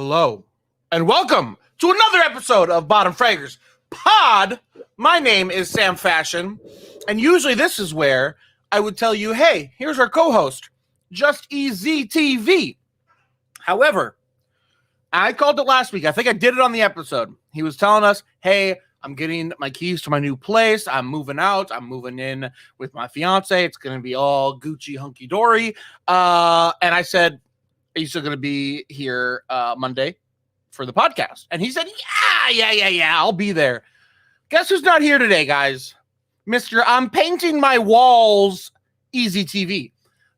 Hello, and welcome to another episode of Bottom Fraggers Pod. My name is Sam Fashion, and usually this is where I would tell you, hey, here's our co-host, Just Easy TV. However, I called it last week. I think I did it on the episode. He was telling us, hey, I'm getting my keys to my new place. I'm moving out. I'm moving in with my fiance. It's going to be all Gucci hunky-dory. And I said, are you still going to be here Monday for the podcast? And he said, yeah, I'll be there. Guess who's not here today, guys? Mr. I'm painting my walls, Easy TV.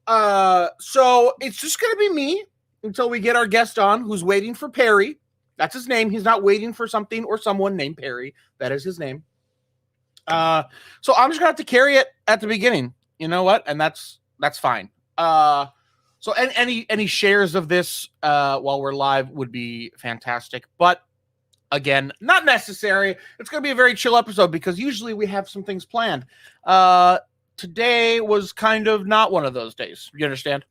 So it's just going to be me until we get our guest on who's waiting for Perry. That's his name. He's not waiting for something or someone named Perry. That is his name. So I'm just going to have to carry it at the beginning. You know what? And that's fine. So any shares of this while we're live would be fantastic. But again, not necessary. It's going to be a very chill episode because usually we have some things planned. Today was kind of not one of those days. You understand?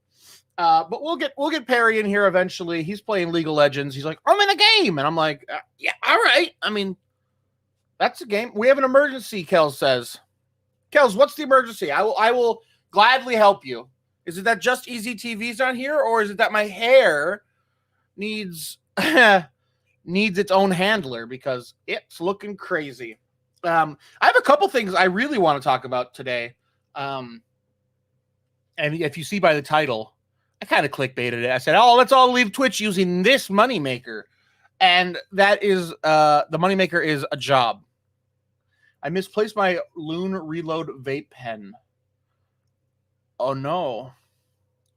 But we'll get Perry in here eventually. He's playing League of Legends. He's like, I'm in a game. And I'm like, yeah, all right. I mean, that's a game. We have an emergency, Kels says. Kels, what's the emergency? I will gladly help you. Is it that Just Easy TV's not here, or is it that my hair needs its own handler because it's looking crazy? I have a couple things I really want to talk about today. And if you see by the title, I kind of clickbaited it. I said, let's all leave Twitch using this moneymaker. And that is, the moneymaker is a job. I misplaced my Loon Reload vape pen. Oh no.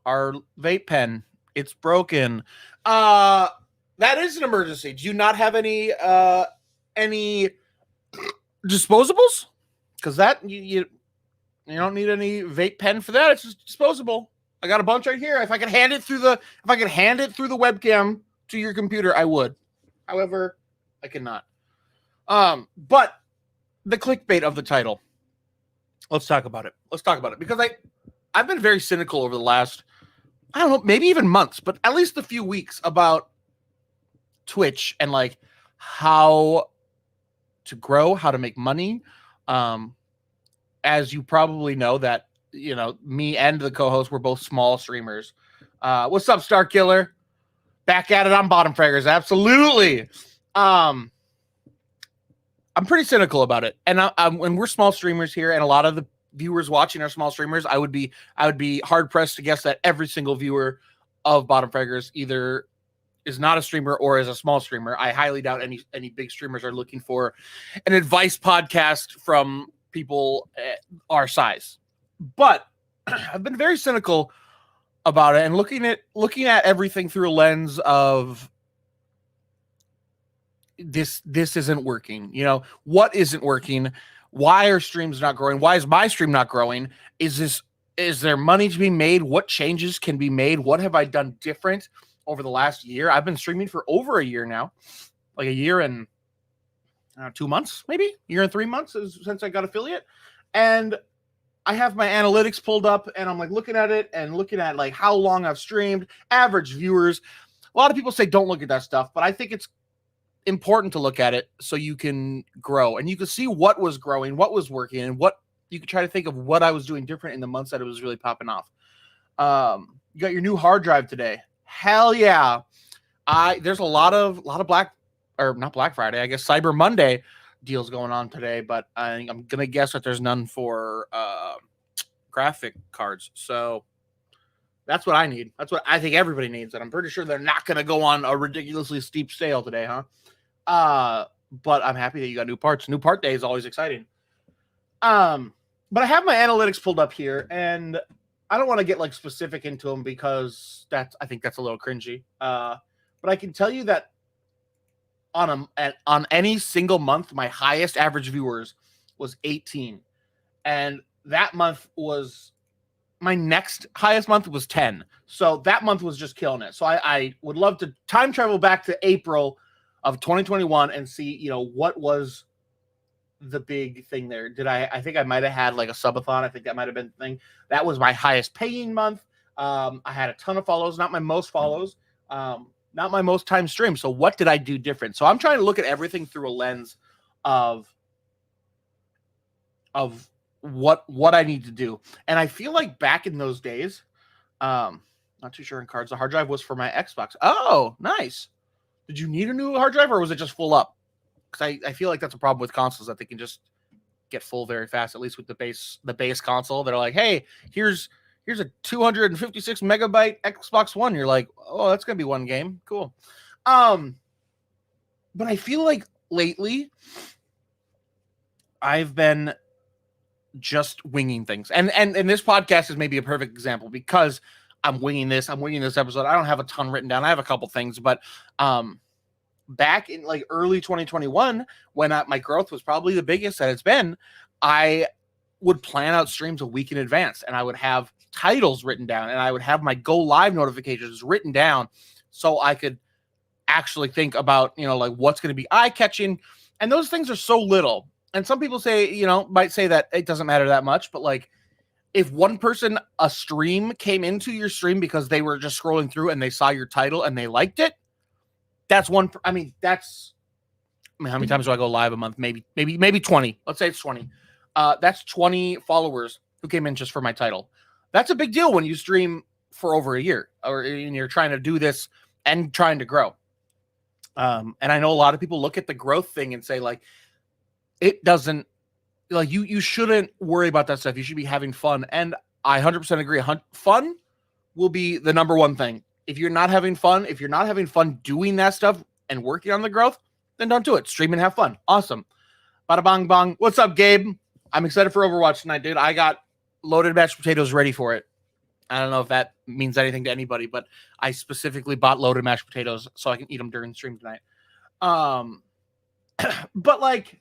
Our vape pen, it's broken. That is an emergency. Do you not have any disposables? Because that you don't need any vape pen for that. It's just disposable. I got a bunch right here. If I could hand it through the webcam to your computer, I would. However, I cannot. But the clickbait of the title. Let's talk about it. Because I've been very cynical over the last, I don't know, maybe even months, but at least a few weeks about Twitch and like how to grow, how to make money. As you probably know that, me and the co-host were both small streamers. What's up, Star Killer? Back at it on Bottom Fraggers. Absolutely. I'm pretty cynical about it. And when we're small streamers here, and a lot of the viewers watching our small streamers, I would be hard pressed to guess that every single viewer of Bottom Fraggers either is not a streamer or is a small streamer. I highly doubt any big streamers are looking for an advice podcast from people our size. But I've been very cynical about it and looking at everything through a lens of this isn't working. What isn't working? Why are streams not growing? Why is my stream not growing? Is there money to be made? What changes can be made? What have I done different over the last year? I've been streaming for over a year now, like a year and 2 months, maybe a year and 3 months since I got affiliate. And I have my analytics pulled up and I'm like looking at it and looking at like how long I've streamed, average viewers. A lot of people say don't look at that stuff, but I think it's important to look at it so you can grow and you can see what was growing, what was working, and what you could try to think of what I was doing different in the months that it was really popping off. You got your new hard drive today. Hell yeah. There's a lot of not Black Friday, I guess Cyber Monday deals going on today, but I'm going to guess that there's none for graphic cards. So that's what I need. That's what I think everybody needs. And I'm pretty sure they're not going to go on a ridiculously steep sale today, huh? But I'm happy that you got new parts. New part day is always exciting. But I have my analytics pulled up here, and I don't want to get like specific into them because I think that's a little cringy. But I can tell you that on any single month, my highest average viewers was 18, and that month was my next highest month was 10. So that month was just killing it. So I would love to time travel back to April of 2021 and see, what was the big thing there. I think I might have had like a subathon. I think that might have been the thing. That was my highest paying month. I had a ton of follows, not my most follows. not my most time stream. So what did I do different? So I'm trying to look at everything through a lens of what I need to do. And I feel like back in those days, not too sure in cards, the hard drive was for my Xbox. Oh, nice. Did you need a new hard drive or was it just full up? Because I feel like that's a problem with consoles, that they can just get full very fast, at least with the base console. They're like, hey, here's a 256 megabyte Xbox One. You're like, oh, that's gonna be one game. Cool. But I feel like lately I've been just winging things. And this podcast is maybe a perfect example because I'm winging this episode. I don't have a ton written down. I have a couple things, but back in like early 2021, when my growth was probably the biggest that it's been, I would plan out streams a week in advance, and I would have titles written down, and I would have my go live notifications written down so I could actually think about, like what's going to be eye catching. And those things are so little. And some people say, might say that it doesn't matter that much, but like if one person, a stream came into your stream because they were just scrolling through and they saw your title and they liked it, that's one. How many times do I go live a month? Maybe 20. Let's say it's 20. That's 20 followers who came in just for my title. That's a big deal when you stream for over a year or you're trying to do this and trying to grow. And I know a lot of people look at the growth thing and say like, it doesn't, like you shouldn't worry about that stuff. You should be having fun. And I 100% agree. Fun will be the number one thing. If you're not having fun doing that stuff and working on the growth, then don't do it. Stream and have fun. Awesome. Bada bang bang. What's up, Gabe? I'm excited for Overwatch tonight, dude. I got loaded mashed potatoes ready for it. I don't know if that means anything to anybody, but I specifically bought loaded mashed potatoes so I can eat them during the stream tonight. But like,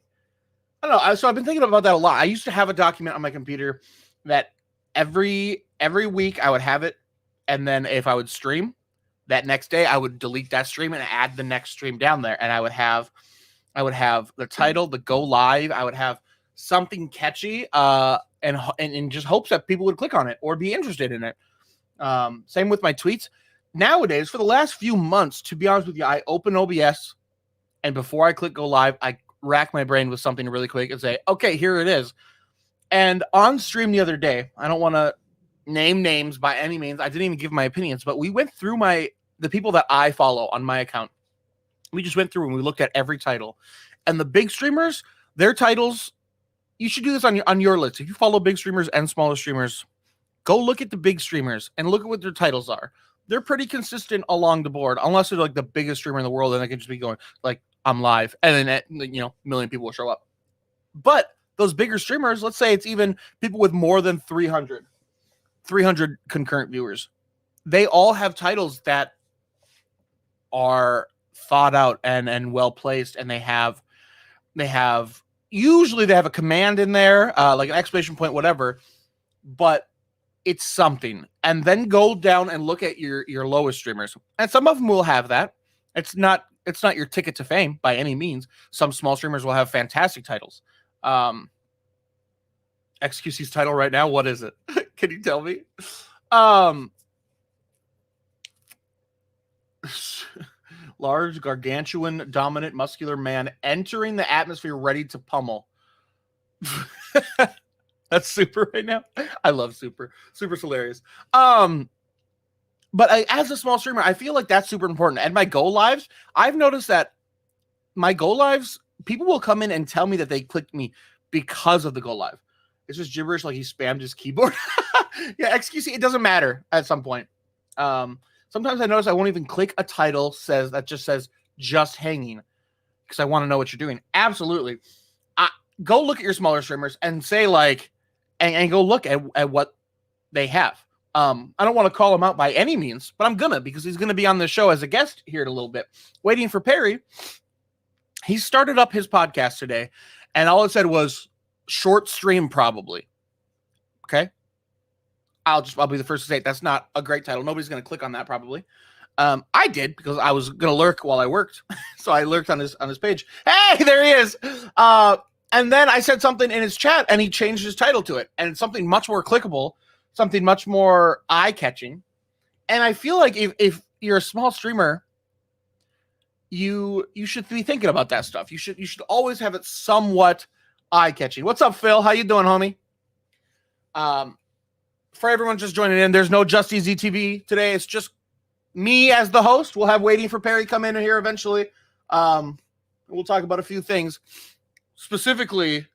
I don't know. So I've been thinking about that a lot. I used to have a document on my computer that every week I would have it. And then if I would stream that next day, I would delete that stream and add the next stream down there. And I would have the title, the go live. I would have something catchy, and in just hopes that people would click on it or be interested in it. Same with my tweets. Nowadays, for the last few months, to be honest with you, I open OBS, and before I click go live, I rack my brain with something really quick and say, okay, here it is. And on stream the other day, I don't want to name names by any means. I didn't even give my opinions, but we went through the people that I follow on my account. We just went through and we looked at every title. And the big streamers, their titles, you should do this on your list. If you follow big streamers and smaller streamers, go look at the big streamers and look at what their titles are. They're pretty consistent along the board, unless they're like the biggest streamer in the world and they can just be going like, I'm live, and then a million people will show up. But those bigger streamers, let's say it's even people with more than 300 concurrent viewers, they all have titles that are thought out and well placed, and they have usually they have a command in there, like an exclamation point, whatever, but it's something. And then go down and look at your lowest streamers, and some of them will have that. It's not your ticket to fame by any means. Some small streamers will have fantastic titles. XQC's title right now, what is it? Can you tell me? Large, gargantuan, dominant, muscular man entering the atmosphere ready to pummel. That's Super right now. I love Super. Super's hilarious. But as a small streamer, I feel like that's super important. And my go lives, I've noticed that my go lives, people will come in and tell me that they clicked me because of the go live. It's just gibberish, like he spammed his keyboard. Yeah, XQC, it doesn't matter at some point. Sometimes I notice I won't even click a title that just says just hanging because I want to know what you're doing. Absolutely. Go look at your smaller streamers and say like, and go look at what they have. I don't want to call him out by any means, but I'm gonna, because he's gonna be on the show as a guest here in a little bit. Waiting for Perry. He started up his podcast today, and all it said was short stream probably. Okay. I'll be the first to say it. That's not a great title. Nobody's gonna click on that probably. I did because I was gonna lurk while I worked. So I lurked on his page. Hey, there he is. And then I said something in his chat and he changed his title to it, and it's something much more clickable, something much more eye-catching. And I feel like if you're a small streamer you should be thinking about that stuff. You should always have it somewhat eye-catching. What's up, Phil? How you doing, homie? For everyone just joining in, there's no Just Easy TV today. It's just me as the host. We'll have Waiting for Perry come in here eventually. We'll talk about a few things, specifically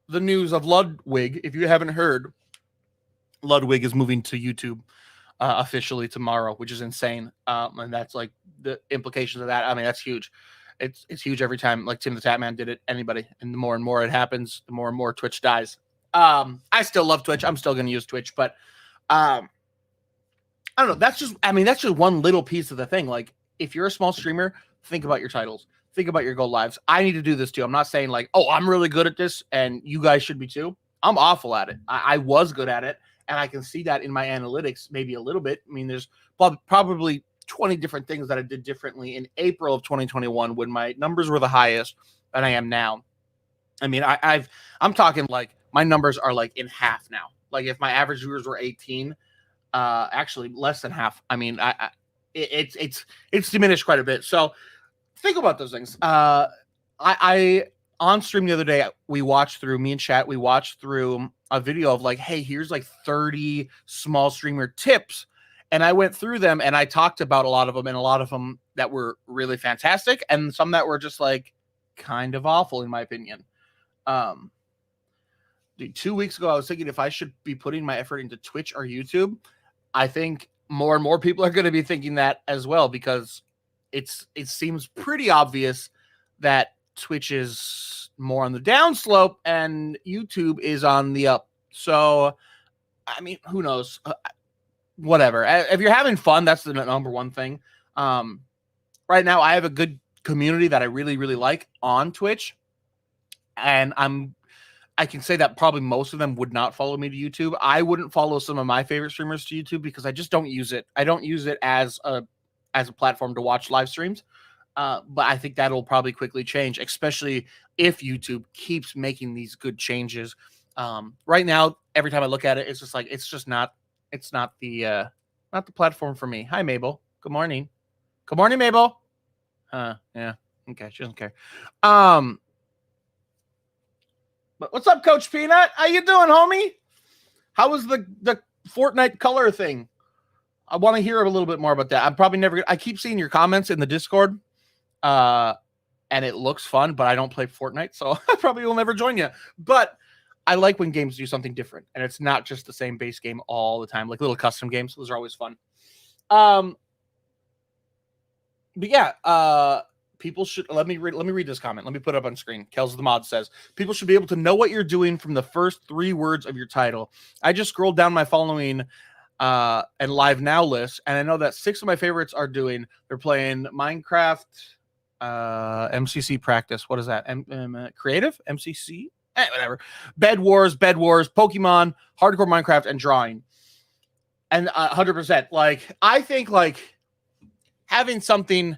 the news of Ludwig. If you haven't heard, Ludwig is moving to YouTube officially tomorrow, which is insane. And that's like the implications of that. I mean, that's huge. It's huge every time. Like Tim the Tatman did it. Anybody, and the more and more it happens, the more and more Twitch dies. I still love Twitch. I'm still going to use Twitch, but I don't know. That's just one little piece of the thing. Like, if you're a small streamer, think about your titles. Think about your go lives. I need to do this too. I'm not saying like, oh, I'm really good at this and you guys should be too. I'm awful at it. I was good at it, and I can see that in my analytics maybe a little bit. I mean, there's probably 20 different things that I did differently in April of 2021 when my numbers were the highest than I am now. I mean, I'm talking like my numbers are like in half now. Like if my average viewers were 18, actually less than half. I mean, it's diminished quite a bit. So think about those things. I on stream the other day, me and chat, we watched through a video of like, hey, here's like 30 small streamer tips. And I went through them and I talked about a lot of them, and a lot of them that were really fantastic and some that were just like kind of awful in my opinion. Dude, 2 weeks ago, I was thinking if I should be putting my effort into Twitch or YouTube. I think more and more people are going to be thinking that as well, because it seems pretty obvious that Twitch is more on the downslope and YouTube is on the up. So, I mean, who knows? Whatever. If you're having fun, that's the number one thing. Right now, I have a good community that I really, really like on Twitch, and I can say that probably most of them would not follow me to YouTube. I wouldn't follow some of my favorite streamers to YouTube because I just don't use it. I don't use it as a platform to watch live streams. But I think that'll probably quickly change, especially if YouTube keeps making these good changes. Right now, every time I look at it, it's just like it's not the platform for me. Hi, Mabel. Good morning. Good morning, Mabel. Yeah. Okay, she doesn't care. But what's up, Coach Peanut? How you doing, homie? How was the Fortnite color thing? I want to hear a little bit more about that. I'm probably never. I keep seeing your comments in the Discord, and it looks fun. But I don't play Fortnite, so I probably will never join you. But I like when games do something different, and it's not just the same base game all the time. Like little custom games, those are always fun. But yeah, people should let me read this comment. Let me put it up on screen. Kels the Mod says people should be able to know what you're doing from the first 3 words of your title. I just scrolled down my following and live now list, and I know that 6 of my favorites are they're playing Minecraft, MCC practice. What is that? Creative MCC, whatever. Bed Wars, Pokemon, Hardcore Minecraft, and drawing. And 100%. Like I think like having something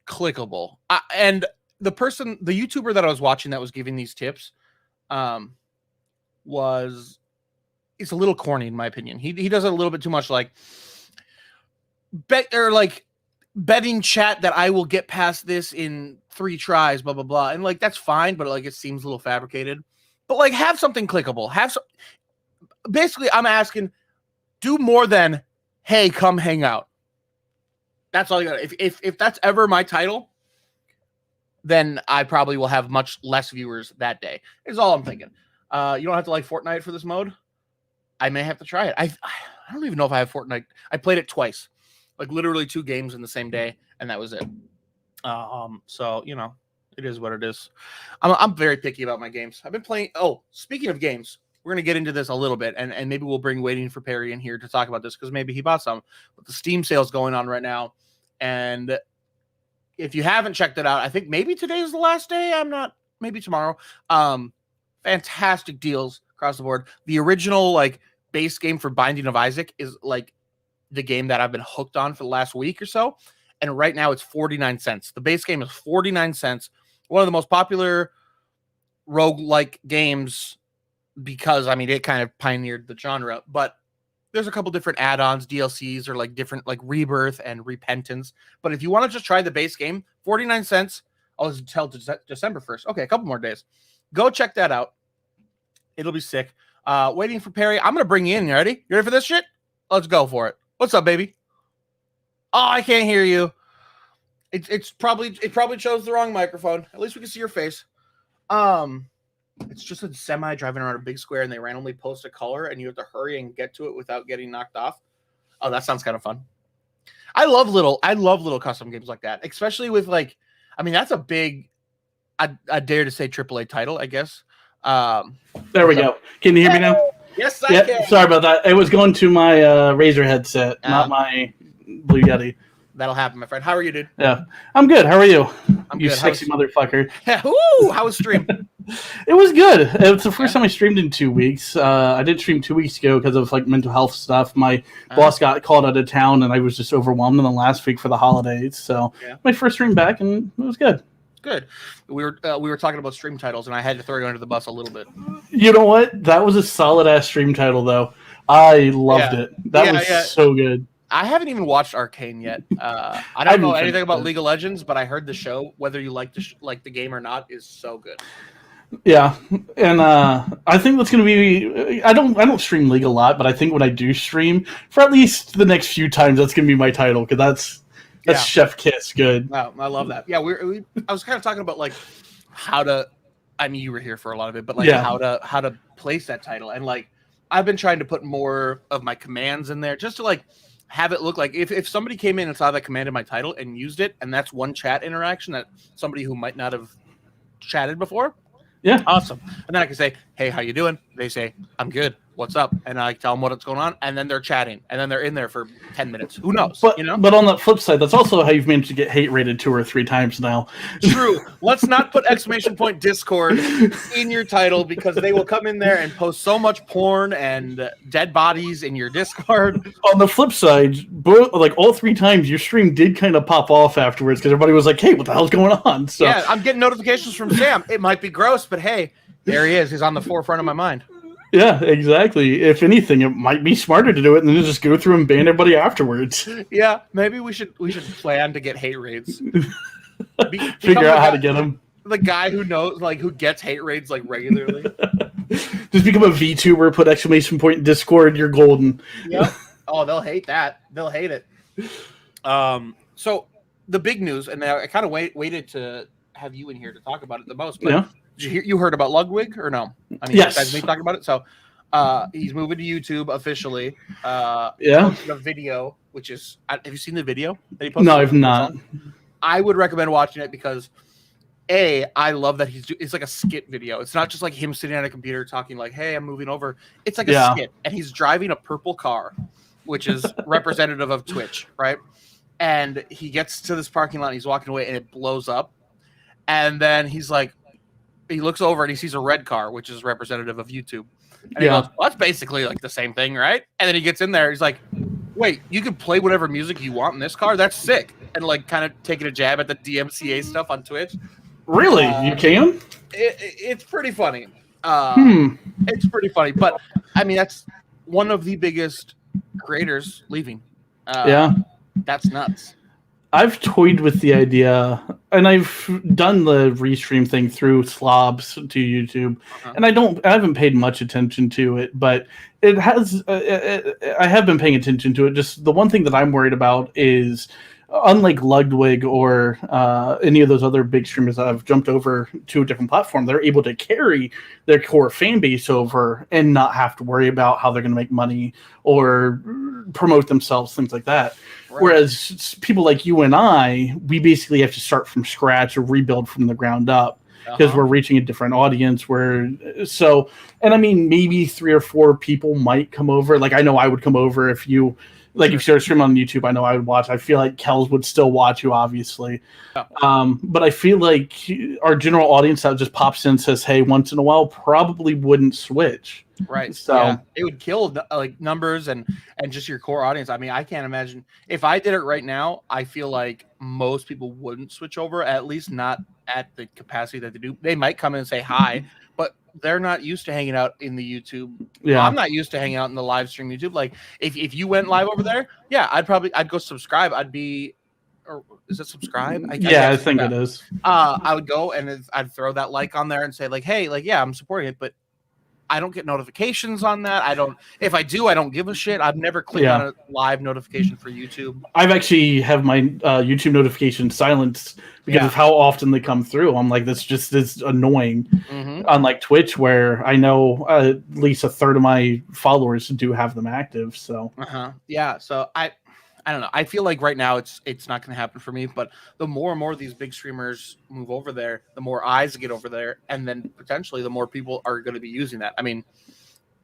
clickable. And the YouTuber that I was watching that was giving these tips, it's a little corny in my opinion. He does it a little bit too much, like betting chat that I will get past this in 3 tries, blah blah blah, and like that's fine, but like it seems a little fabricated. But like have something clickable. Basically, I'm asking, do more than hey, come hang out. That's all you got. If that's ever my title, then I probably will have much less viewers that day. Is all I'm thinking. You don't have to like Fortnite for this mode. I may have to try it. I don't even know if I have Fortnite. I played it twice, like literally 2 games in the same day, and that was it. So you know, it is what it is. I'm very picky about my games. I've been playing. Oh, speaking of games, we're gonna get into this a little bit, and maybe we'll bring Waiting for Perry in here to talk about this because maybe he bought some. But the Steam sale's going on right now. And if you haven't checked it out, I think maybe today is the last day. Maybe tomorrow. Fantastic deals across the board. The original like base game for Binding of Isaac is like the game that I've been hooked on for the last week or so. And right now it's 49 cents. The base game is 49 cents. One of the most popular roguelike games because, I mean, it kind of pioneered the genre. But there's a couple different add-ons, DLCs, or like different like Rebirth and Repentance. But if you want to just try the base game, 49 cents. Oh, it's until December 1st. Okay, a couple more days. Go check that out. It'll be sick. Waiting for Perry. I'm going to bring you in. You ready? You ready for this shit? Let's go for it. What's up, baby? Oh, I can't hear you. It probably chose the wrong microphone. At least we can see your face. It's just a semi driving around a big square, and they randomly post a color, and you have to hurry and get to it without getting knocked off. Oh, that sounds kind of fun. I love little custom games like that, especially with like, I mean, that's a big, I dare to say AAA title, I guess. There we go. Can you hear me now? Yes, I can. Sorry about that. It was going to my Razer headset, not my Blue Yeti. That'll happen, my friend. How are you, dude? Yeah, I'm good. How are you? I'm you good. sexy motherfucker. Ooh, how was stream? It was good. It's the first time I streamed in 2 weeks. I did stream 2 weeks ago because of like mental health stuff. My boss got called out of town, and I was just overwhelmed in the last week for the holidays. So my first stream back, and it was good. Good. We were talking about stream titles, and I had to throw you under the bus a little bit. You know what? That was a solid ass stream title, though. I loved it. That was so good. I haven't even watched Arcane yet. I don't know anything about League of Legends, but I heard the show, whether you like the game or not, is so good. Yeah, and I think that's going to be. I don't stream League a lot, but I think when I do stream, for at least the next few times, that's going to be my title because that's Chef Kiss good. Wow, I love that. Yeah, I was kind of talking about like how to. I mean, you were here for a lot of it, but like how to place that title, and like I've been trying to put more of my commands in there just to like have it look like if somebody came in and saw that command in my title and used it, and that's one chat interaction that somebody who might not have chatted before. Yeah. Awesome. And then I can say, hey, how you doing? They say, I'm good. What's up? And I tell them what's going on, and then they're chatting, and then they're in there for 10 minutes. Who knows? But, but on the flip side, that's also how you've managed to get hate rated 2 or 3 times now. True. Let's not put / Discord in your title because they will come in there and post so much porn and dead bodies in your Discord. On the flip side, like all 3 times, your stream did kind of pop off afterwards because everybody was like, hey, what the hell's going on? So yeah, I'm getting notifications from Sam. It might be gross, but hey, there he is. He's on the forefront of my mind. Yeah, exactly. If anything, it might be smarter to do it and then just go through and ban everybody afterwards. Yeah, maybe we should plan to get hate raids. Figure out how to get them. The guy who knows, like, who gets hate raids like regularly. Just become a VTuber. Put ! Discord. You're golden. Yep. Oh, they'll hate that. They'll hate it. So the big news, and I kind of waited to have you in here to talk about it the most. But you heard about Ludwig or no? I mean, yes. Besides me talking about it. So he's moving to YouTube officially. Posted a video, which is. Have you seen the video that he posted? No, I've not. I would recommend watching it because I love that it's like a skit video. It's not just like him sitting at a computer talking like, hey, I'm moving over. It's like a skit, and he's driving a purple car, which is representative of Twitch, right? And he gets to this parking lot, and he's walking away, and it blows up. And then he's like, he looks over and he sees a red car, which is representative of YouTube. And he goes, well, that's basically like the same thing, right? And then he gets in there. He's like, wait, you can play whatever music you want in this car? That's sick. And like kind of taking a jab at the DMCA stuff on Twitch. Really? You can? It's pretty funny. It's pretty funny. But I mean, that's one of the biggest creators leaving. That's nuts. I've toyed with the idea, and I've done the restream thing through slobs to YouTube, and I haven't paid much attention to it, but it has. I have been paying attention to it. Just the one thing that I'm worried about is, unlike Ludwig or any of those other big streamers that have jumped over to a different platform, they're able to carry their core fan base over and not have to worry about how they're going to make money or promote themselves, things like that. Right. Whereas people like you and I, we basically have to start from scratch or rebuild from the ground up because we're reaching a different audience. And I mean, maybe 3 or 4 people might come over. Like I know I would come over if you. Like, if you started streaming on YouTube, I know I would watch. I feel like Kels would still watch you, obviously. But I feel like our general audience that just pops in and says, hey, once in a while, probably wouldn't switch. Right. So it would kill like numbers and just your core audience. I mean, I can't imagine. If I did it right now, I feel like most people wouldn't switch over, at least not at the capacity that they do. They might come in and say hi, but they're not used to hanging out in the YouTube. I'm not used to hanging out in the live stream YouTube. Like if you went live over there, I'd go subscribe. I'd be or is it subscribe? I think it is. I would go and I'd throw that like on there and say like, hey, like, yeah, I'm supporting it, but I don't get notifications on that. I don't. If I do, I don't give a shit. I've never clicked on a live notification for YouTube. I've actually have my YouTube notifications silenced because of how often they come through. I'm like, this just is annoying. Unlike Twitch, where I know at least a third of my followers do have them active. So yeah. So I don't know. I feel like right now it's not going to happen for me. But the more and more these big streamers move over there, the more eyes get over there, and then potentially the more people are going to be using that. I mean,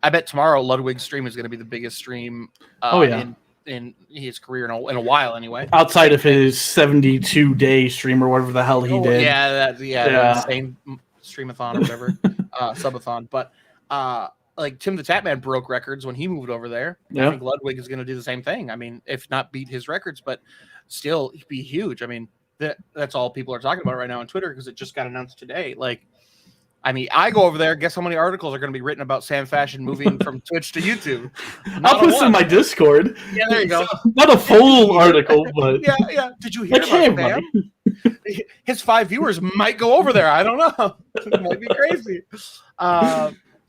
I bet tomorrow Ludwig's stream is going to be the biggest stream in his career in a while, anyway. Outside of his 72-day stream or whatever the hell he did. The insane streamathon or whatever, subathon. But like Tim the Tatman broke records when he moved over there. I think Ludwig is going to do the same thing. I mean, if not beat his records, but still be huge. I mean, that's all people are talking about right now on Twitter because it just got announced today. Like, I mean, I go over there. Guess how many articles are going to be written about Sam Fashion moving from Twitch to YouTube? I'll put this in my Discord. Yeah, there you go. Not a full article, but yeah. Did you hear about Sam? His 5 viewers might go over there. I don't know. It might be crazy.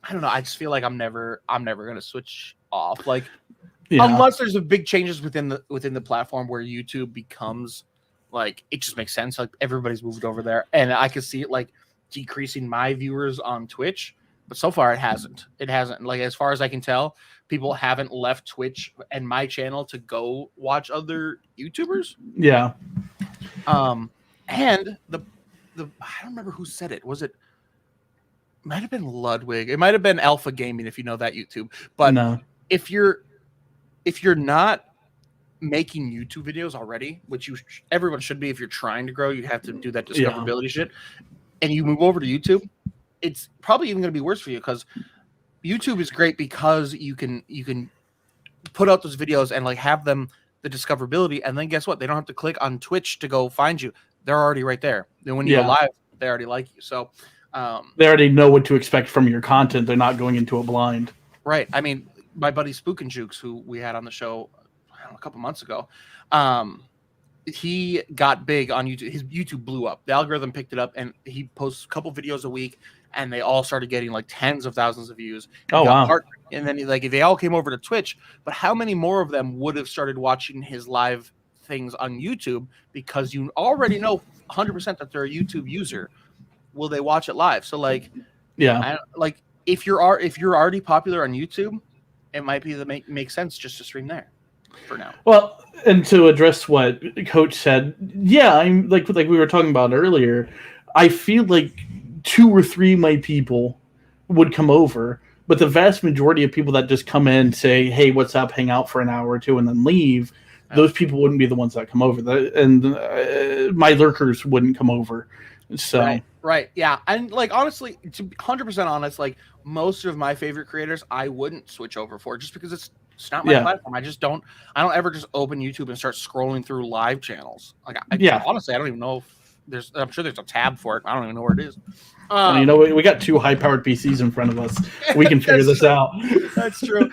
I don't know. I just feel like I'm never going to switch off. Like, unless there's a big changes within the platform where YouTube becomes like, it just makes sense. Like everybody's moved over there, and I can see it like decreasing my viewers on Twitch. But so far, it hasn't. It hasn't. Like as far as I can tell, people haven't left Twitch and my channel to go watch other YouTubers. Yeah. And the I don't remember who said it. Was it? Might have been Ludwig. It might have been Alpha Gaming if you know that YouTube. But no. if you're not making YouTube videos already, which everyone should be if you're trying to grow, you have to do that discoverability shit. And you move over to YouTube, it's probably even going to be worse for you because YouTube is great because you can put out those videos and like have them the discoverability, and then guess what? They don't have to click on Twitch to go find you. They're already right there. Then when you go live, they already like you. So they already know what to expect from your content. They're not going into a blind. Right. I mean, my buddy Spook and Jukes, who we had on the show a couple months ago, he got big on YouTube. His YouTube blew up. The algorithm picked it up, and he posts a couple videos a week, and they all started getting like tens of thousands of views. Oh, wow. And then like they all came over to Twitch, but how many more of them would have started watching his live things on YouTube because you already know 100% that they're a YouTube user? Will they watch it live? So like, if you're already popular on YouTube, it might be make sense just to stream there for now. Well, and to address what Coach said, I'm like we were talking about earlier. I feel like 2 or 3 of my people would come over, but the vast majority of people that just come in, say, "Hey, what's up?" hang out for an hour or two, and then leave. Those people wouldn't be the ones that come over, and my lurkers wouldn't come over. So right, yeah, and like honestly, to be 100% honest, like most of my favorite creators, I wouldn't switch over for just because it's not my platform. I don't ever just open YouTube and start scrolling through live channels. Like, honestly, I don't even know if I'm sure there's a tab for it. I don't even know where it is. We got 2 high-powered PCs in front of us. We can figure this out. That's true.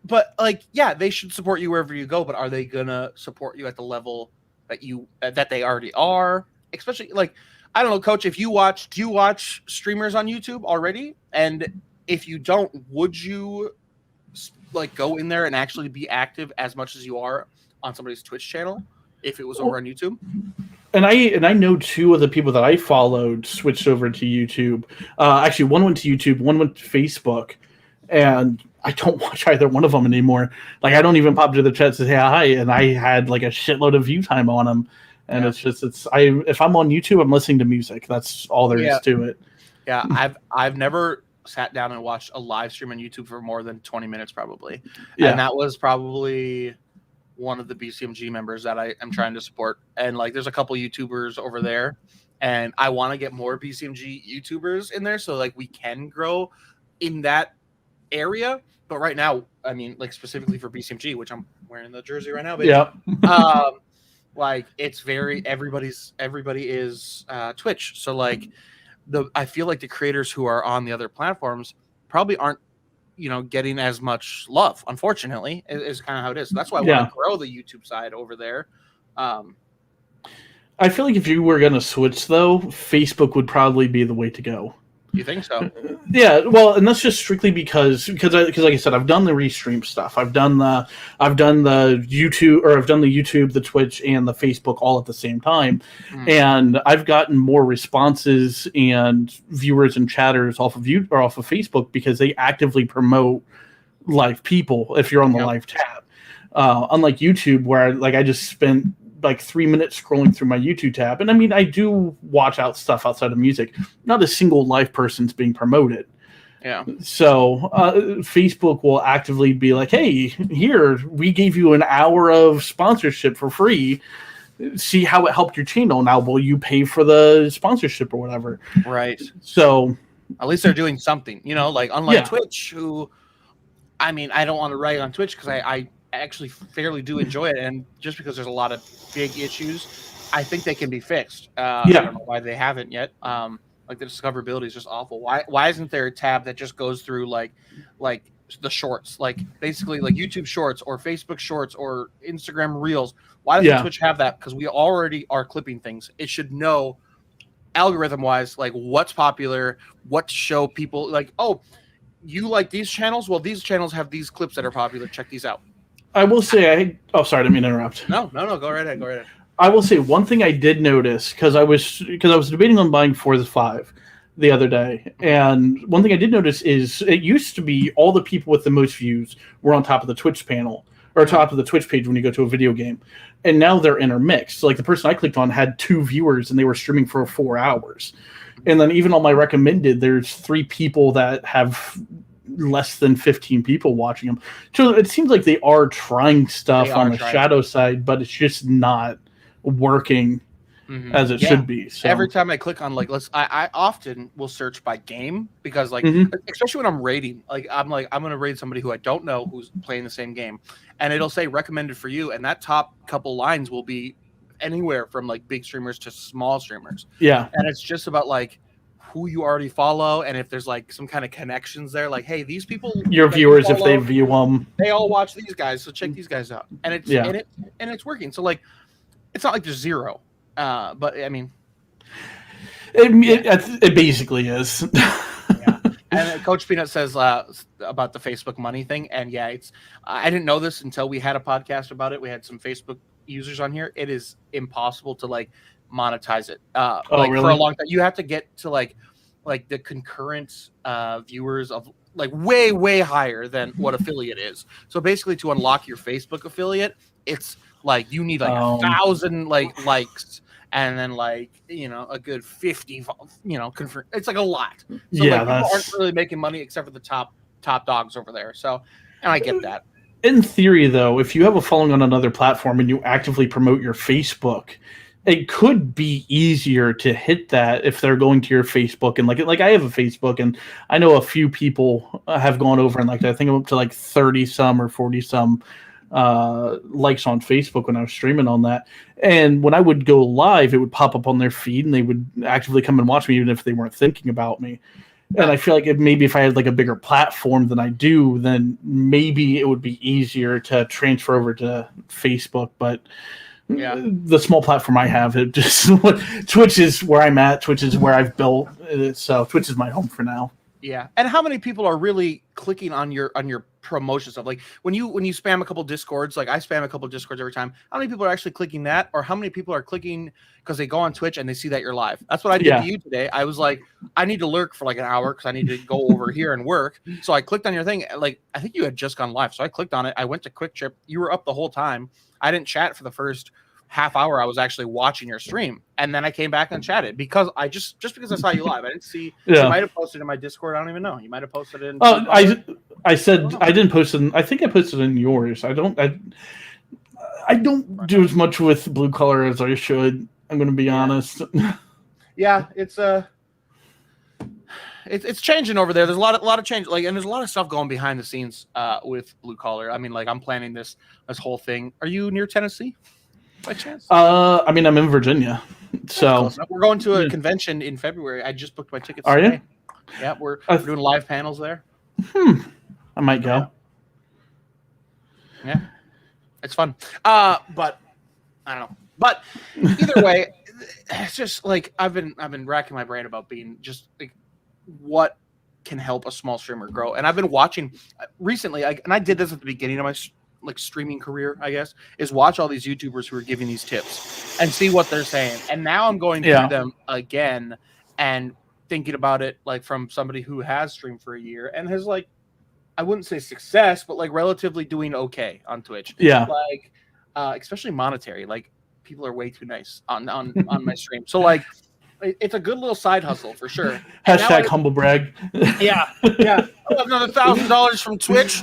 But like, they should support you wherever you go. But are they gonna support you at the level that they already are? Especially like, I don't know, Coach. Do you watch streamers on YouTube already? And if you don't, would you like go in there and actually be active as much as you are on somebody's Twitch channel if it was over on YouTube? And I know 2 of the people that I followed switched over to YouTube. Actually, one went to YouTube, one went to Facebook, and I don't watch either one of them anymore. Like, I don't even pop into the chat to say hi, and I had like a shitload of view time on them. And if I'm on YouTube, I'm listening to music. That's all there is to it. Yeah, I've never sat down and watched a live stream on YouTube for more than 20 minutes probably. Yeah. And that was probably one of the BCMG members that I am trying to support. And like, there's a couple YouTubers over there, and I want to get more BCMG YouTubers in there so like we can grow in that area. But right now, I mean, like specifically for BCMG, which I'm wearing the jersey right now, baby. Yeah. Like it's everybody is Twitch. So like I feel like the creators who are on the other platforms probably aren't, getting as much love. Unfortunately, is kind of how it is. So that's why I want to grow the YouTube side over there. I feel like if you were going to switch, though, Facebook would probably be the way to go. You think so? Yeah, well, and that's just strictly because like I said, I've done the restream stuff. I've done the YouTube, the Twitch, and the Facebook all at the same time, and I've gotten more responses and viewers and chatters off of Facebook because they actively promote live people if you're on the live tab. Unlike YouTube, where like I just spent like 3 minutes scrolling through my YouTube tab. And I mean, I do watch out stuff outside of music. Not a single live person's being promoted. Yeah. So Facebook will actively be like, hey, here, we gave you an hour of sponsorship for free. See how it helped your channel. Now, will you pay for the sponsorship or whatever? Right. So at least they're doing something, like unlike Twitch, who, I mean, I don't want to write on Twitch because I actually fairly do enjoy it, and just because there's a lot of big issues, I think they can be fixed. I don't know why they haven't yet. Like the discoverability is just awful. Why isn't there a tab that just goes through like the shorts, like basically like YouTube Shorts or Facebook Shorts or Instagram Reels? Why doesn't Twitch have that? Because we already are clipping things. It should know algorithm wise like what's popular, what to show people. Like, oh, you like these channels? Well, these channels have these clips that are popular. Check these out. I will say, sorry, I didn't mean to interrupt. No, go right ahead. I will say one thing I did notice because I was debating on buying Forza 5 the other day, and one thing I did notice is it used to be all the people with the most views were on top of the Twitch panel or top of the Twitch page when you go to a video game, and now they're intermixed. Like the person I clicked on had 2 viewers and they were streaming for 4 hours, and then even on my recommended, there's 3 people that have less than 15 people watching them. So it seems like they are trying stuff on the shadow side, but it's just not working as it should be. So every time I click on I often will search by game because especially when I'm rating, I'm gonna rate somebody who I don't know who's playing the same game, and it'll say recommended for you, and that top couple lines will be anywhere from like big streamers to small streamers. Yeah, and it's just about like who you already follow, and if there's like some kind of connections there, like, hey, these people, your viewers, if they view them, they all watch these guys, so check these guys out, and it's and it's working. So like, it's not like there's zero, but I mean, it basically is. And Coach Peanut says about the Facebook money thing, and it's I didn't know this until we had a podcast about it. We had some Facebook users on here. It is impossible to like monetize it really? For a long time. You have to get to like the concurrent viewers of like way higher than what affiliate is. So basically to unlock your Facebook affiliate, it's like you need like 1,000 likes and then a good 50 confirm. It's like a lot. So people aren't really making money except for the top dogs over there. So, and I get that. In theory though, if you have a following on another platform and you actively promote your Facebook, it could be easier to hit that if they're going to your Facebook and like I have a Facebook and I know a few people have gone over and I think I'm up to 30 some or 40 some likes on Facebook when I was streaming on that. And when I would go live, it would pop up on their feed and they would actively come and watch me even if they weren't thinking about me. And I feel like if I had a bigger platform than I do, then maybe it would be easier to transfer over to Facebook. But the small platform I have, it just Twitch is where I'm at. Twitch is where I've built. So Twitch is my home for now. Yeah, and how many people are really clicking on your promotion stuff? Like when you spam a couple Discords, like I spam a couple Discords every time. How many people are actually clicking that, or how many people are clicking because they go on Twitch and they see that you're live? That's what I did to you today. I was like, I need to lurk for an hour because I need to go over here and work. So I clicked on your thing. Like I think you had just gone live, so I clicked on it. I went to Quick Trip. You were up the whole time. I didn't chat for the first half hour. I was actually watching your stream, and then I came back and chatted because I just because I saw you live. I didn't see. You might have posted in my Discord. I don't even know. You might have posted it in. I said I didn't post it. I think I posted it in yours. I don't do as much with blue collar as I should. I'm going to be honest. Yeah, it's changing over there. There's a lot of change, and there's a lot of stuff going behind the scenes with blue collar. I mean, I'm planning this whole thing. Are you near Tennessee by chance? I mean, I'm in Virginia, so we're going to a convention in February. I just booked my tickets. Are today. You? Yeah, we're doing live panels there. I might go. Yeah, it's fun. But I don't know. But either way, it's just like I've been racking my brain about being just like what can help a small streamer grow. And I've been watching recently, and I did this at the beginning of my like streaming career, I guess, is watch all these YouTubers who are giving these tips and see what they're saying. And now I'm going through them again and thinking about it like from somebody who has streamed for a year and has like, I wouldn't say success, but like relatively doing okay on Twitch. Yeah. Like, especially monetary, like people are way too nice on my stream. So like, it's a good little side hustle for sure. Hashtag humble brag. Yeah. I'll have another $1,000 from Twitch.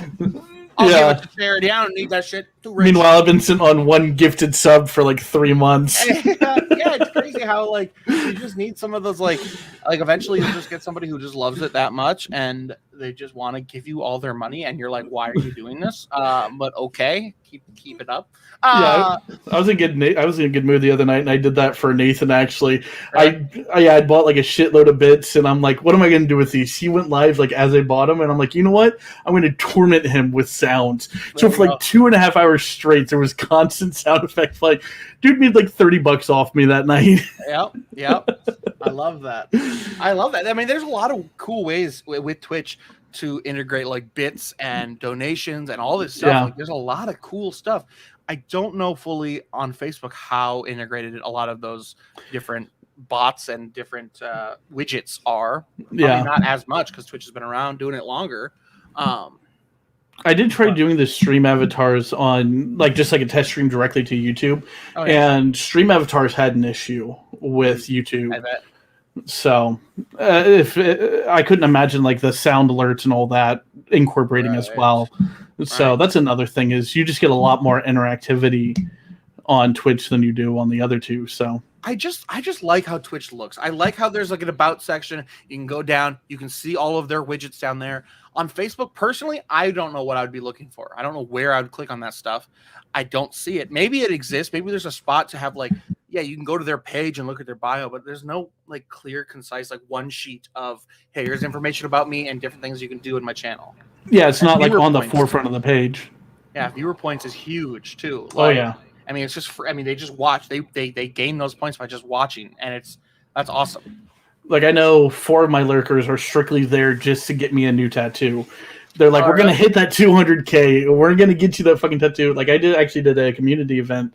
I'll give it to charity. I don't need that shit. Too rich. Meanwhile, I've been sitting on one gifted sub for like 3 months. Yeah, it's crazy how like you just need some of those like eventually you'll just get somebody who just loves it that much and they just want to give you all their money and you're like, why are you doing this? But okay, keep it up. I was in a good mood the other night, and I did that for Nathan. Actually, I bought like a shitload of bits, and I'm like, what am I going to do with these? He went live like as I bought them, and I'm like, you know what? I'm going to torment him with sounds. So for like 2.5 hours straight, there was constant sound effects. Like, dude made like $30 off me that night. Yep. I love that. I mean, there's a lot of cool ways with Twitch to integrate like bits and donations and all this stuff. Yeah. Like, there's a lot of cool stuff. I don't know fully on Facebook how integrated a lot of those different bots and different widgets are. Probably not as much because Twitch has been around doing it longer. I did try doing the stream avatars on like just like a test stream directly to YouTube, and stream avatars had an issue with YouTube. I bet. So I couldn't imagine like the sound alerts and all that incorporating as well. So that's another thing is you just get a lot more interactivity on Twitch than you do on the other two. So I just like how Twitch looks. I like how there's like an about section. You can go down. You can see all of their widgets down there. On Facebook, personally, I don't know what I would be looking for. I don't know where I would click on that stuff. I don't see it. Maybe it exists. Maybe there's a spot to have like, you can go to their page and look at their bio, but there's no like clear, concise, like one sheet of, hey, here's information about me and different things you can do in my channel. Yeah, it's not like on the forefront of the page. Yeah, viewer points is huge too. Like, I mean, it's just they just watch. They gain those points by just watching, and that's awesome. Like, I know 4 of my lurkers are strictly there just to get me a new tattoo. They're like, we're gonna hit that 200K. We're gonna get you that fucking tattoo. Like, I actually did a community event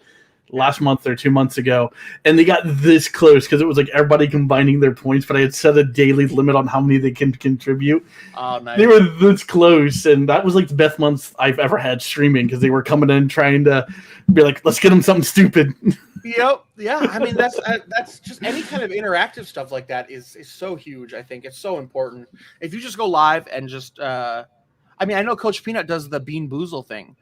last month or 2 months ago, and they got this close because it was like everybody combining their points, but I had set a daily limit on how many they can contribute. Oh, nice. They were this close, and that was like the best month I've ever had streaming because they were coming in trying to be like, let's get them something stupid. Yep. Yeah. I mean, that's just any kind of interactive stuff like that is so huge. I think it's so important. If you just go live and just, I mean, I know Coach Peanut does the Bean Boozle thing,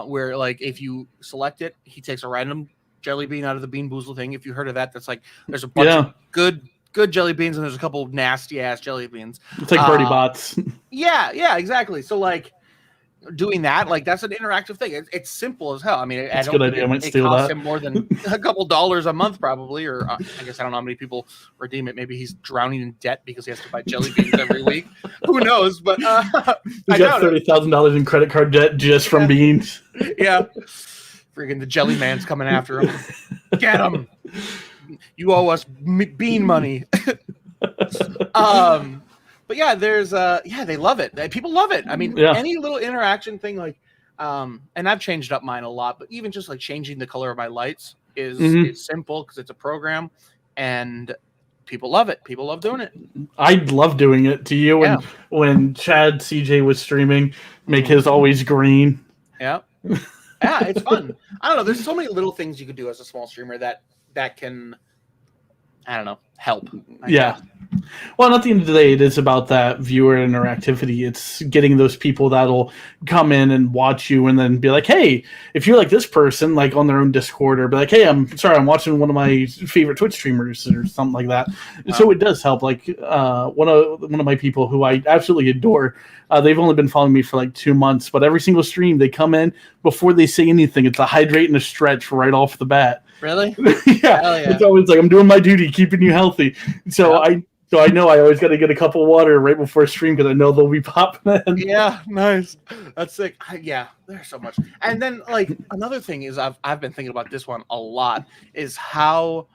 where like if you select it, he takes a random jelly bean out of the Bean Boozle thing. If you heard of that, that's like there's a bunch of good jelly beans and there's a couple of nasty ass jelly beans. It's like birdie bots. Yeah, exactly. So like doing that, like that's an interactive thing. It's simple as hell. I mean, it's a good idea. I might steal costs that. him more than a couple dollars a month, probably. Or I guess I don't know how many people redeem it. Maybe he's drowning in debt because he has to buy jelly beans every week. Who knows? But he's got $30,000 in credit card debt just from beans. Yeah, freaking the jelly man's coming after him. Get him! You owe us bean money. But yeah, there's they love it. People love it. I mean, any little interaction thing like and I've changed up mine a lot, but even just like changing the color of my lights is simple because it's a program and people love it. People love doing it. I love doing it to you when Chad CJ was streaming, make his always green. Yeah. Yeah, it's fun. I don't know. There's so many little things you could do as a small streamer that can, I don't know, help. I guess. Well, at the end of the day, it is about that viewer interactivity. It's getting those people that'll come in and watch you and then be like, hey, if you're like this person, like on their own Discord, or be like, hey, I'm sorry, I'm watching one of my favorite Twitch streamers or something like that. Wow. So it does help. Like one of my people who I absolutely adore, they've only been following me for like 2 months, but every single stream they come in before they say anything. It's a hydrate and a stretch right off the bat. Really? Yeah. It's always like, I'm doing my duty, keeping you healthy. So So I know I always got to get a cup of water right before stream because I know they'll be popping in. Yeah, nice. That's sick. Yeah, there's so much. And then like another thing is I've been thinking about this one a lot is how,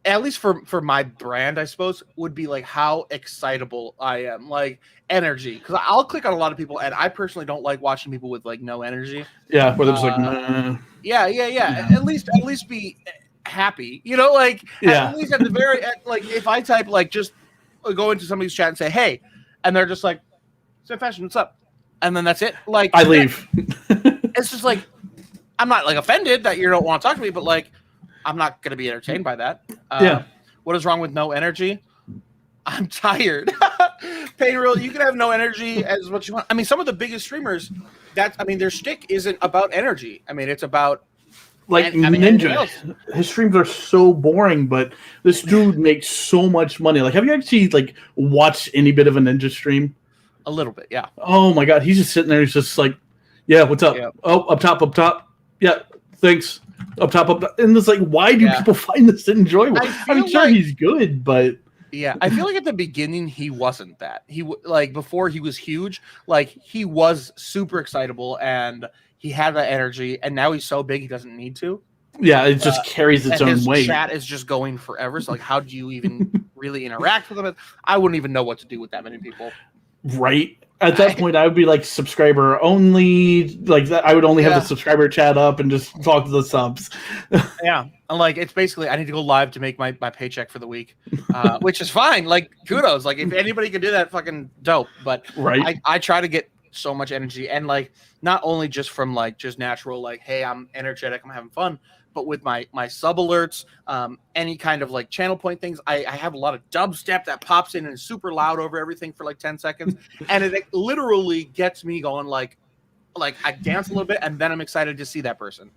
at least for my brand, I suppose, would be like how excitable I am, like energy. Because I'll click on a lot of people, and I personally don't like watching people with like no energy. Yeah, where they're just like, nah. Yeah. At least be happy, like Yeah. at least at the very like if I type like just go into somebody's chat and say hey, and they're just like, "So fashion, what's up?" and then that's it. Like I leave. It's just like I'm not like offended that you don't want to talk to me, but like I'm not gonna be entertained by that. Yeah. What is wrong with no energy? I'm tired. Pain real. You can have no energy as much as you want. I mean, some of the biggest streamers, their shtick isn't about energy. I mean, it's about like Ninja. His streams are so boring, but this dude makes so much money. Like, have you actually like watched any bit of a Ninja stream? A little bit, yeah. Oh my god, he's just sitting there. He's just like, "Yeah, what's up? Yeah. Oh, up top. Yeah, thanks. Up top. And it's like, why do people find this enjoyable? I'm sure he's good, but yeah, I feel like at the beginning he wasn't that. He like before he was huge, like he was super excitable and he had that energy, and now he's so big he doesn't need to. Yeah, it just carries its own weight. His chat is just going forever. So like, how do you even really interact with them? I wouldn't even know what to do with that many people. Right. At that point, I would be like subscriber only. Like that, I would only have the subscriber chat up and just talk to the subs. Yeah, and like it's basically I need to go live to make my paycheck for the week, which is fine. Like kudos. Like if anybody can do that, fucking dope. But I try to get so much energy, and like not only just from like just natural like hey I'm energetic, I'm having fun, but with my sub alerts, any kind of like channel point things, I have a lot of dubstep that pops in and is super loud over everything for like 10 seconds, and it literally gets me going like I dance a little bit, and then I'm excited to see that person.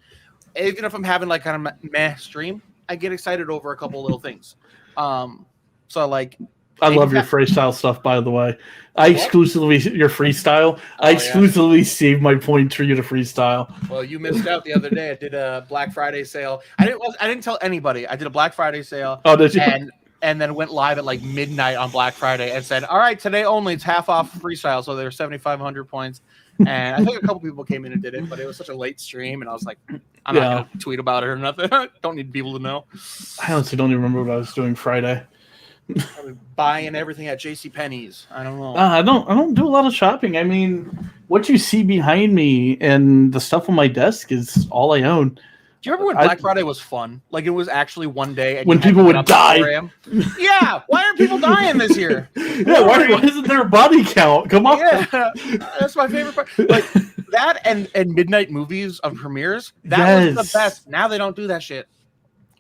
Even if I'm having like kind of meh stream, I get excited over a couple little things. So like I love your freestyle stuff, by the way. I exclusively save my points for you to freestyle. Well, you missed out the other day. I did a Black Friday sale. I didn't tell anybody. I did a Black Friday sale. Oh, did you? And then went live at like midnight on Black Friday and said, "All right, today only. It's half off freestyle." So there were 7,500 points. And I think a couple people came in and did it, but it was such a late stream, and I was like, I'm not gonna tweet about it or nothing. Don't need people to know. I honestly don't even remember what I was doing Friday. Buying everything at JCPenney's. I don't know. I don't do a lot of shopping. I mean, what you see behind me and the stuff on my desk is all I own. Do you remember when Black Friday was fun? Like it was actually one day and when people would die. Yeah, why aren't people dying this year? Yeah, why isn't there a body count? Come on. Yeah, that's my favorite part. Like that and midnight movies of premieres. That was the best. Now they don't do that shit.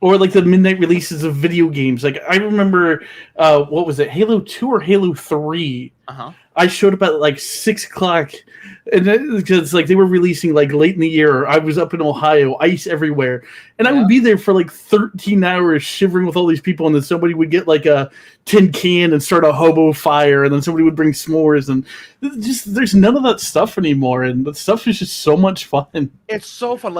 Or like the midnight releases of video games. Like I remember, what was it, Halo 2 or Halo 3? I showed up at like 6 o'clock, and because like they were releasing like late in the year. I was up in Ohio, ice everywhere, and I would be there for like 13 hours, shivering with all these people. And then somebody would get like a tin can and start a hobo fire, and then somebody would bring s'mores, and just there's none of that stuff anymore. And that stuff is just so much fun. It's so fun.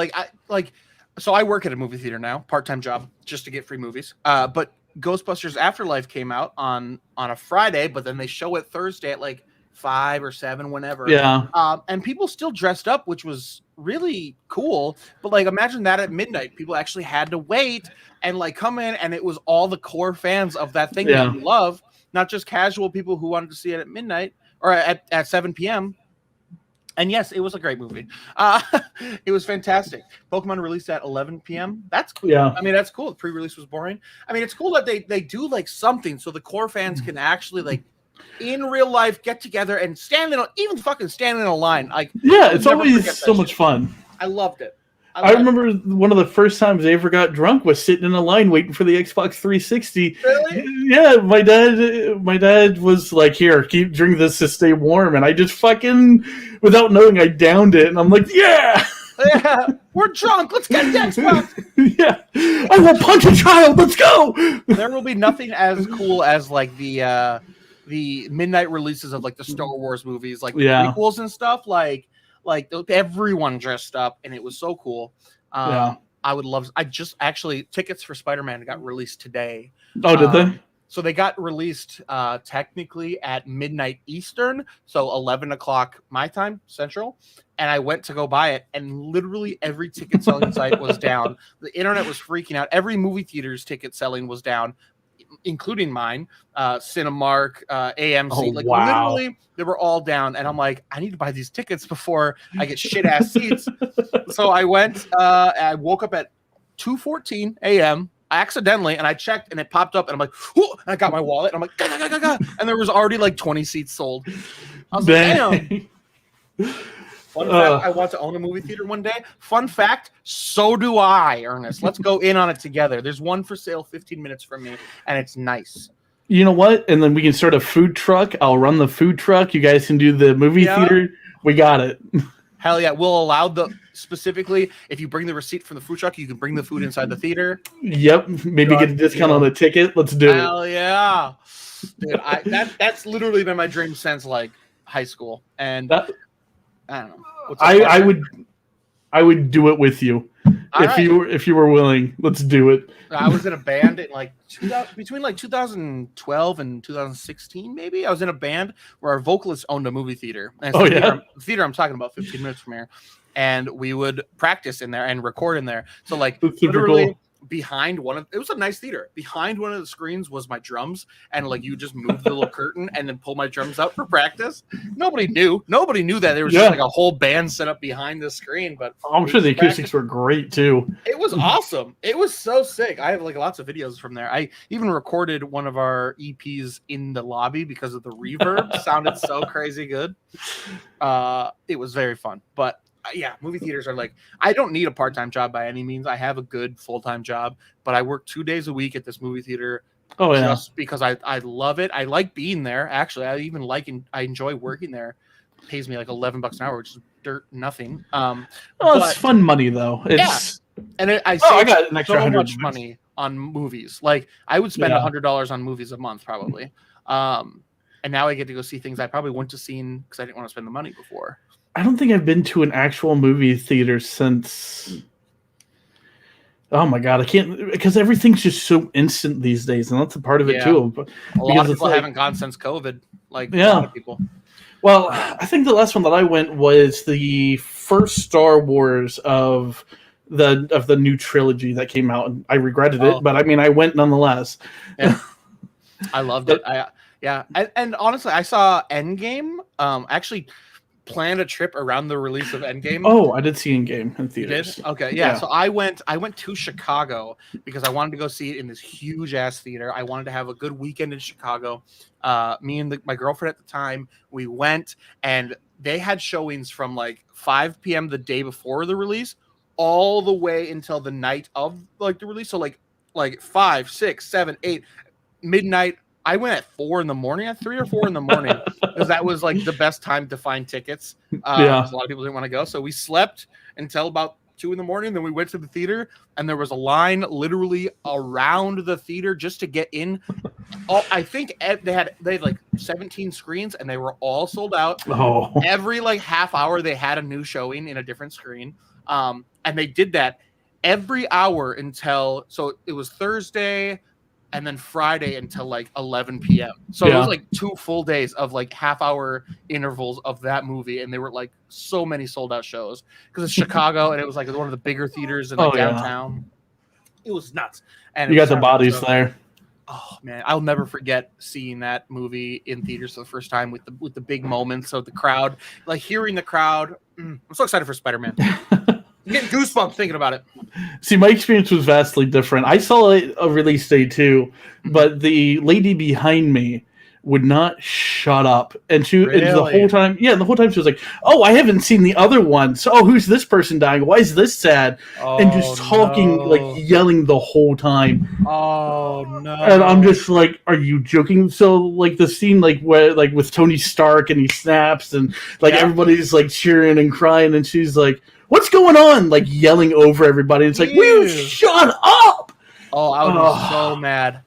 So I work at a movie theater now, part-time job, just to get free movies. But Ghostbusters Afterlife came out on a Friday, but then they show it Thursday at like 5 or 7, whenever. Yeah. And people still dressed up, which was really cool. But like, imagine that at midnight, people actually had to wait and like come in, and it was all the core fans of that thing that you love, not just casual people who wanted to see it at midnight or at 7 p.m. And yes, it was a great movie. It was fantastic. Pokemon released at 11 p.m. That's cool. Yeah. I mean, that's cool. The pre-release was boring. I mean, it's cool that they do like something so the core fans can actually like in real life get together and stand in a line. Like it's always so much fun. I loved it. I remember one of the first times I ever got drunk was sitting in a line waiting for the Xbox 360. Really? Yeah, my dad was like, "Here, keep drinking this to stay warm," and I just fucking, without knowing, I downed it, and I'm like, "Yeah, we're drunk. Let's get the Xbox." Yeah, I will punch a child. Let's go. There will be nothing as cool as like the midnight releases of like the Star Wars movies, like the prequels and stuff, like everyone dressed up, and it was so cool. I would love. I just actually tickets for Spider-Man got released today. Oh, did they? So they got released technically at midnight Eastern, so 11 o'clock my time, Central. And I went to go buy it, and literally every ticket selling site was down. The internet was freaking out. Every movie theater's ticket selling was down, including mine, Cinemark, AMC. Oh, like wow. literally, they were all down. And I'm like, I need to buy these tickets before I get shit ass seats. So I went. I woke up at 2:14 a.m. accidentally, and I checked, and it popped up, and I'm like, whoo! And I got my wallet, and I'm like, gah, gah, gah, gah, and there was already like 20 seats sold. I was like, damn. Fun fact, I want to own a movie theater one day. Fun fact, so do I, Ernest. Let's go in on it together. There's one for sale 15 minutes from me, and it's nice. You know what? And then we can start a food truck. I'll run the food truck. You guys can do the movie theater. We got it. Hell yeah. We'll allow specifically, if you bring the receipt from the food truck, you can bring the food inside the theater. Yep. Maybe get a discount on the ticket. Let's do it. Hell yeah. Dude, that's literally been my dream since like high school. And I don't know. I would do it with you. If you were willing. Let's do it. I was in a band in like between like 2012 and 2016, maybe. I was in a band where our vocalist owned a movie theater. And the theater I'm talking about 15 minutes from here. And we would practice in there and record in there. So like literally behind it was a nice theater. Behind one of the screens was my drums, and like you just move the little curtain and then pull my drums out for practice. Nobody knew that there was just like a whole band set up behind the screen. But I'm sure the acoustics were great too. It was awesome. It was so sick. I have like lots of videos from there. I even recorded one of our EPs in the lobby because of the reverb. Sounded so crazy good. It was very fun. But yeah, movie theaters are like, I don't need a part-time job by any means. I have a good full-time job, but I work 2 days a week at this movie theater just because I love it. I like being there. Actually, I enjoy working there. It pays me like $11 an hour, which is dirt nothing. It's fun money though. And I got an extra so much money on movies. Like I would spend $100 on movies a month probably. And now I get to go see things I probably wouldn't have seen because I didn't want to spend the money before. I don't think I've been to an actual movie theater since. Oh my god, I can't, because everything's just so instant these days, and that's a part of it too. But a lot of people haven't gone since COVID. Like a lot of people. Well, I think the last one that I went was the first Star Wars of the new trilogy that came out, and I regretted it, but I mean, I went nonetheless. Yeah. I loved it. And honestly, I saw Endgame. Actually planned a trip around the release of Endgame. Oh, I did see Endgame in theaters. You did? Okay, yeah. So I went to Chicago because I wanted to go see it in this huge ass theater. I wanted to have a good weekend in Chicago. Me and my girlfriend at the time, we went, and they had showings from like 5 p.m. the day before the release all the way until the night of like the release. So like 5, 6, 7, 8 midnight. I went at 4 in the morning, at 3 or 4 in the morning, because that was like the best time to find tickets. A lot of people didn't want to go. So we slept until about 2 in the morning. Then we went to the theater, and there was a line literally around the theater just to get in. I think they had like 17 screens, and they were all sold out. Oh. Every like half hour, they had a new showing in a different screen. And they did that every hour until, so it was Thursday and then Friday until like 11 p.m. So it was like 2 full days of like half-hour intervals of that movie, and they were like so many sold-out shows because it's Chicago, and it was like one of the bigger theaters in downtown. It was nuts. And you got the bodies there. Oh man, I'll never forget seeing that movie in theaters for the first time with the big moments of the crowd, like hearing the crowd. I'm so excited for Spider-Man. I'm getting goosebumps thinking about it. See, my experience was vastly different. I saw a release day too, but the lady behind me would not shut up, and and the whole time she was like, "Oh, I haven't seen the other one. So, who's this person dying? Why is this sad?" And just talking, like yelling the whole time. Oh no! And I'm just like, "Are you joking?" So, like the scene, like where, like with Tony Stark, and he snaps, and like everybody's like cheering and crying, and she's like, "What's going on?" Like yelling over everybody. It's like, "Will you shut up?" Oh, I was so mad.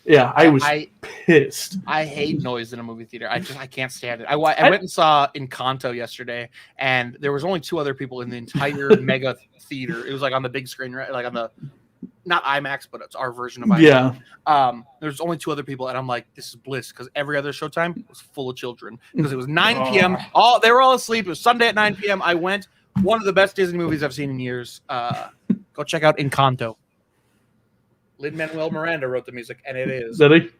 Yeah, I was pissed. I hate noise in a movie theater. I can't stand it. I went and saw Encanto yesterday, and there was only 2 other people in the entire mega theater. It was like on the big screen, right? Like on the not IMAX, but it's our version of IMAX. Yeah. There's only 2 other people, and I'm like, this is bliss, because every other showtime was full of children because it was 9 p.m. They were all asleep. It was Sunday at 9 p.m. I went. One of the best Disney movies I've seen in years. Go check out Encanto. Lin-Manuel Miranda wrote the music, and it is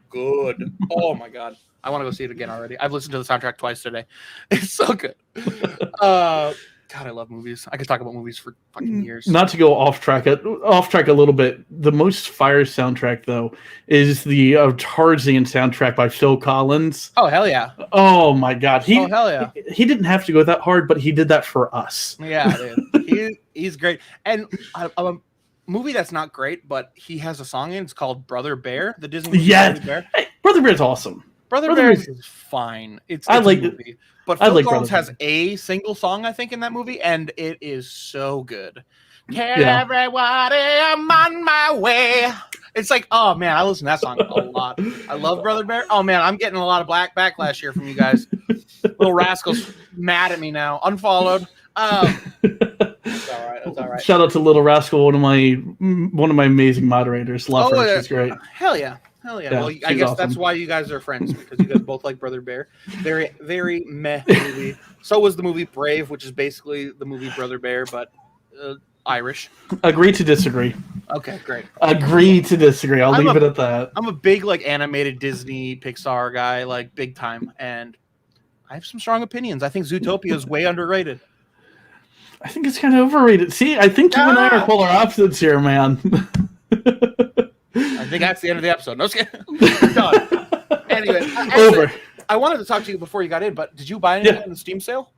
good. Oh my god, I want to go see it again already. I've listened to the soundtrack twice today. It's so good. God, I love movies. I could talk about movies for fucking years. Not to go off track a little bit. The most fire soundtrack though is the Tarzan soundtrack by Phil Collins. Oh hell yeah! Oh my god, hell yeah! He didn't have to go that hard, but he did that for us. Yeah, dude. He's great. And a movie that's not great, but he has a song in. It's called Brother Bear. The Disney movie Brother Bear. Hey, Brother Bear's awesome. Brother Bear is fine. It's a movie. But Phil Collins has a single song, I think, in that movie, and it is so good. Tell everybody I'm on my way. It's like, oh man, I listen to that song a lot. I love Brother Bear. Oh man, I'm getting a lot of backlash here from you guys. Little rascals mad at me now. Unfollowed. It's all right. It's all right. Shout out to Little Rascal, one of my amazing moderators. Love her. She's great. Hell yeah. Hell yeah. Well, I guess awesome. That's why you guys are friends, because you guys both like Brother Bear. Very, very meh movie. So was the movie Brave, which is basically the movie Brother Bear, but Irish. Agree to disagree. Okay, great. Agree to disagree. I'll leave it at that. I'm a big animated Disney Pixar guy, big time, and I have some strong opinions. I think Zootopia is way underrated. I think it's kind of overrated. See, I think you and I are polar opposites here, man. I think that's the end of the episode. No, done. Anyway, over. I wanted to talk to you before you got in, but did you buy anything in the Steam sale?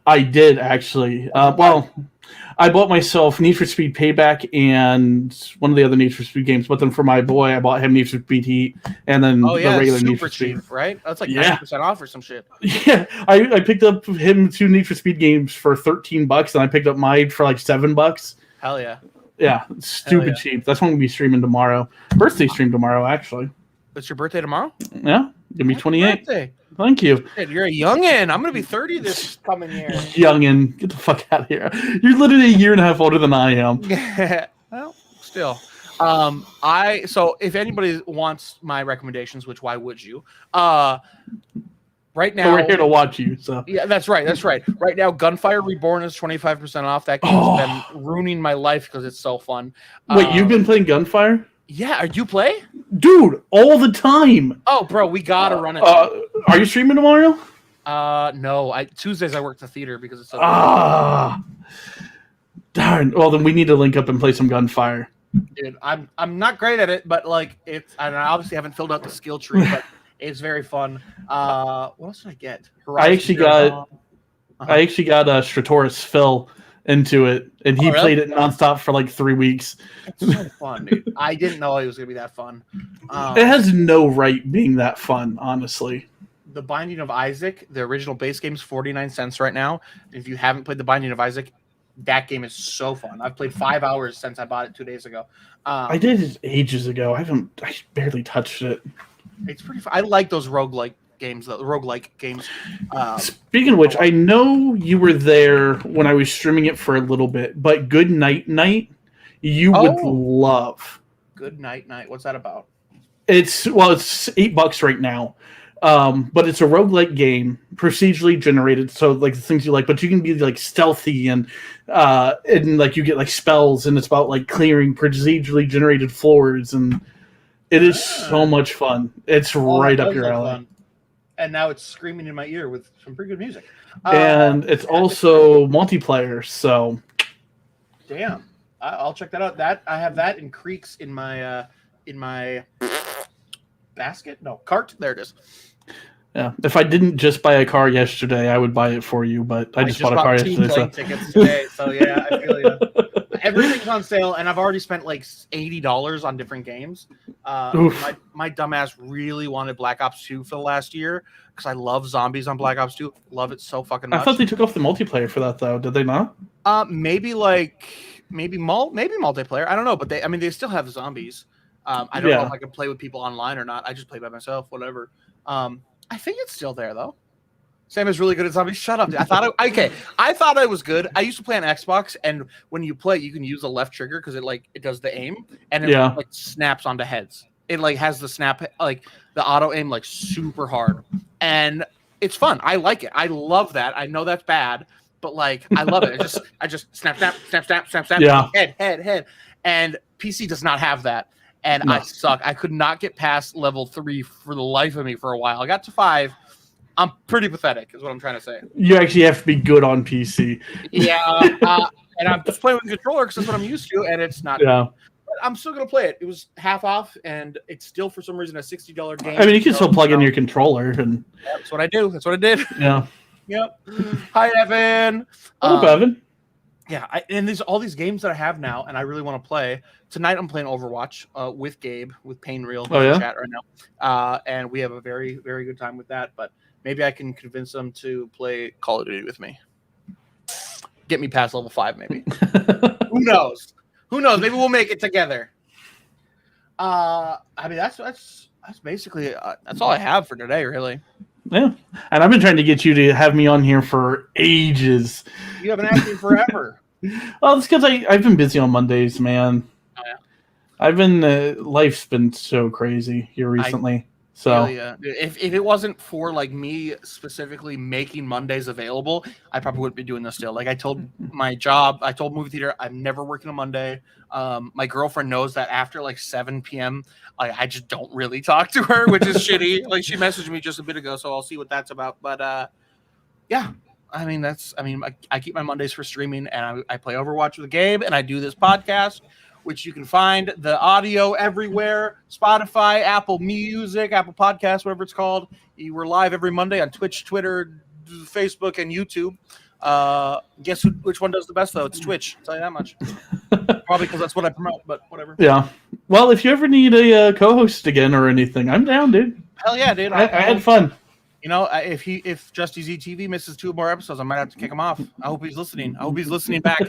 I did, actually. I bought myself Need for Speed Payback and one of the other Need for Speed games, but then for my boy, I bought him Need for Speed Heat and then the regular Need for Speed. Cheap, right? That's like 90% off or some shit. Yeah, I picked up him 2 Need for Speed games for $13, and I picked up mine for $7. Hell yeah. Yeah, stupid cheap. That's when we'll be streaming tomorrow. Birthday stream tomorrow, actually. It's your birthday tomorrow? Yeah, gonna be 28. Birthday. Thank you. You're a youngin'. I'm gonna be 30 this coming year. Youngin', get the fuck out of here. You're literally a year and a half older than I am. Well, still. So if anybody wants my recommendations, which why would you? Right now, we're here to watch you. So yeah, that's right. Right now, Gunfire Reborn is 25% off. That game's been ruining my life because it's so fun. Wait, you've been playing Gunfire? Yeah, you play? Dude, all the time. Oh, bro, we gotta run it. Are you streaming tomorrow? No. Tuesdays I work the theater because it's so darn. Well, then we need to link up and play some Gunfire. Dude, I'm not great at it, but and I obviously haven't filled out the skill tree, but it's very fun. What else did I get? I actually got Stratoris Phil into it, and he played it nonstop for 3 weeks. It's so fun, dude. I didn't know it was gonna be that fun. It has no right being that fun, honestly. The Binding of Isaac, the original base game is 49 cents right now. If you haven't played The Binding of Isaac, that game is so fun. I've played 5 hours since I bought it 2 days ago. I did it ages ago. I barely touched it. It's pretty fun. I like those roguelike games. Speaking of which, I know you were there when I was streaming it for a little bit, but Good Night you would love. Good Night. What's that about? It's $8 right now. But it's a roguelike game, procedurally generated, so the things you like, but you can be stealthy and you get spells, and it's about clearing procedurally generated floors, and it is so much fun. It's right up your alley. Fun. And now it's screaming in my ear with some pretty good music. And it's also multiplayer, so damn. I'll check that out. I have that in Creeks in my basket. No, cart. There it is. Yeah. If I didn't just buy a car yesterday, I would buy it for you, but I just bought a car yesterday. 2 plane tickets today, so yeah, I feel you. Everything's on sale, and I've already spent $80 on different games. My dumbass really wanted Black Ops 2 for the last year because I love zombies on Black Ops 2. Love it so fucking much. I thought they took off the multiplayer for that though. Did they not? Maybe multiplayer. I don't know, but they still have zombies. I don't know if I can play with people online or not. I just play by myself. Whatever. I think it's still there though. Sam is really good at zombies. Shut up. Dude. I thought I was good. I used to play on Xbox, and when you play, you can use the left trigger because it does the aim, and it like snaps onto heads. It like has the snap, like the auto aim, like super hard, and it's fun. I like it. I love that. I know that's bad, but like I love it. I just snap. Yeah. Head. And PC does not have that, and I suck. I could not get past level 3 for the life of me for a while. I got to 5. I'm pretty pathetic, is what I'm trying to say. You actually have to be good on PC. Yeah, and I'm just playing with a controller because that's what I'm used to, and it's not. Yeah. But I'm still gonna play it. It was half off, and it's still for some reason a $60 game. I mean, you can still plug in your controller, and that's what I do. That's what I did. Yeah. Yep. Hi, Evan. Hello, Evan. Yeah, and there's all these games that I have now, and I really want to play. Tonight I'm playing Overwatch with Gabe, with Pain Real in the chat right now. And we have a very, very good time with that. But maybe I can convince them to play Call of Duty with me. Get me past level 5, maybe. Who knows? Who knows? Maybe we'll make it together. I mean, that's basically that's all I have for today, really. Yeah, and I've been trying to get you to have me on here for ages. You haven't asked me forever. Well, it's because I've been busy on Mondays, man. Oh, yeah. I've been life's been so crazy here recently. So if it wasn't for like me specifically making Mondays available, I probably wouldn't be doing this still. Like I told my job, I told movie theater, I'm never working on Monday. My girlfriend knows that after like 7 p.m. I just don't really talk to her, which is shitty. Like she messaged me just a bit ago, so I'll see what that's about. But yeah, I mean I keep my Mondays for streaming, and I play Overwatch with Gabe, and I do this podcast, which you can find the audio everywhere: Spotify, Apple Music, Apple Podcasts, whatever it's called. We're live every Monday on Twitch, Twitter, Facebook, and YouTube. Guess which one does the best though? It's Twitch. I'll tell you that much. Probably because that's what I promote, but whatever. Yeah. Well, if you ever need a co-host again or anything, I'm down, dude. Hell yeah, dude. I had fun. You know, if Just Easy TV misses 2 more episodes, I might have to kick him off. I hope he's listening. I hope he's listening back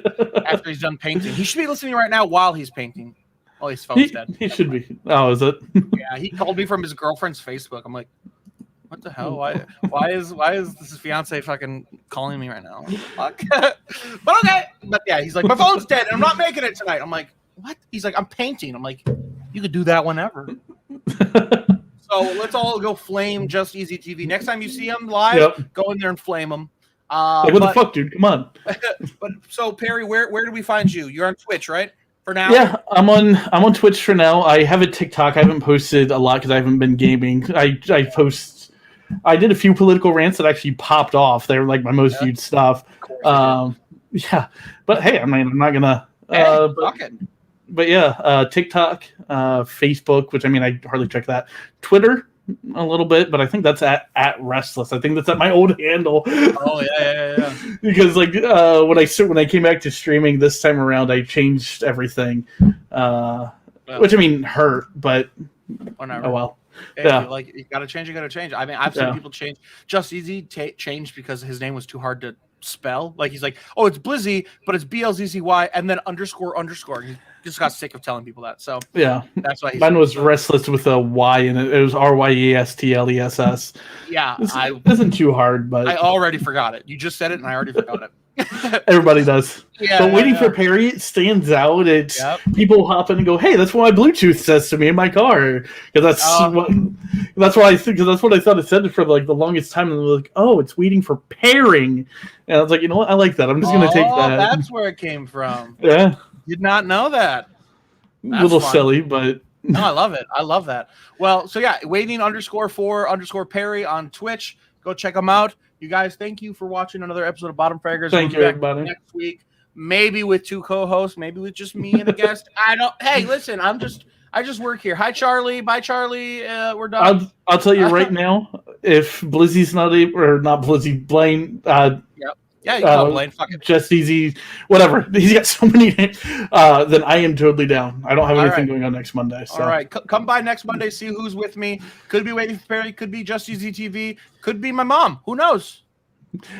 after he's done painting. He should be listening right now while he's painting. Oh, his phone's dead. He should be. Oh, is it? Yeah, he called me from his girlfriend's Facebook. I'm like, what the hell? Why is this fiance fucking calling me right now? Fuck. But okay. But yeah, he's like, my phone's dead and I'm not making it tonight. I'm like, what? He's like, I'm painting. I'm like, you could do that whenever. So let's all go flame Just Easy TV. Next time you see him live, go in there and flame him. What the fuck, dude? Come on. But so Perry, where do we find you? You're on Twitch, right? For now. Yeah, I'm on Twitch for now. I have a TikTok. I haven't posted a lot because I haven't been gaming. I did a few political rants that actually popped off. They were like my most viewed stuff. Yeah, but hey, I mean, I'm not gonna. But yeah, TikTok, Facebook, which I mean, I hardly check that. Twitter, a little bit, but I think that's at Restless. I think that's at my old handle. Oh yeah. Because like when I came back to streaming this time around, I changed everything, which I mean hurt, but whatever. Oh well. Yeah, you gotta change. I mean, I've seen people change. Just Easy changed because his name was too hard to spell. Like he's like, oh, it's Blizzy, but it's BLZZY and then __. He just got sick of telling people that. So yeah, that's why mine was Restless with a Y and it was RYESTLESS. Yeah, it isn't too hard, but I already forgot it. You just said it, and I already forgot it. Everybody does. Yeah, but Waiting for Perry, it stands out. It's people hop in and go, "Hey, that's what my Bluetooth says to me in my car." Because that's what I think. Because that's what I thought it said for like the longest time. And they're like, "Oh, it's waiting for pairing." And I was like, you know what? I like that. I'm just gonna take that. That's where it came from. Yeah, did not know that. That's a little silly, but no, I love it. I love that. Well, so yeah, Waiting_for_Perry on Twitch. Go check them out. You guys, thank you for watching another episode of Bottom Fraggers. Thank you, everybody. Next week, maybe with 2 co-hosts, maybe with just me and a guest. I don't. Hey, listen, I just work here. Hi, Charlie. Bye, Charlie. We're done. I'll tell you right now, if Blizzy's not Blizzy, Blaine. Yeah, you call Blaine. Fuck it. Just Easy, whatever. He's got so many names. Then I am totally down. I don't have anything going on next Monday. So. All right, come by next Monday. See who's with me. Could be Waiting for Perry. Could be Just Easy TV. Could be my mom. Who knows?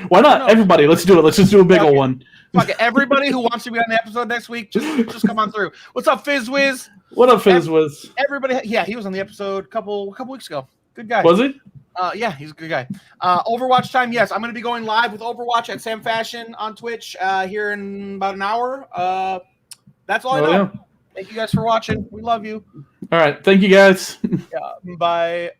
Why not? Everybody, let's do it. Let's just do a big old one. Fuck it. Everybody who wants to be on the episode next week, just come on through. What's up, Fizzwiz? What up, Fizzwiz? Everybody, yeah, he was on the episode a couple weeks ago. Good guy. Was he? Yeah, he's a good guy. Overwatch time, yes. I'm going to be going live with Overwatch at Sam Fashion on Twitch here in about an hour. That's all I know. Yeah. Thank you guys for watching. We love you. All right. Thank you, guys. Yeah, bye.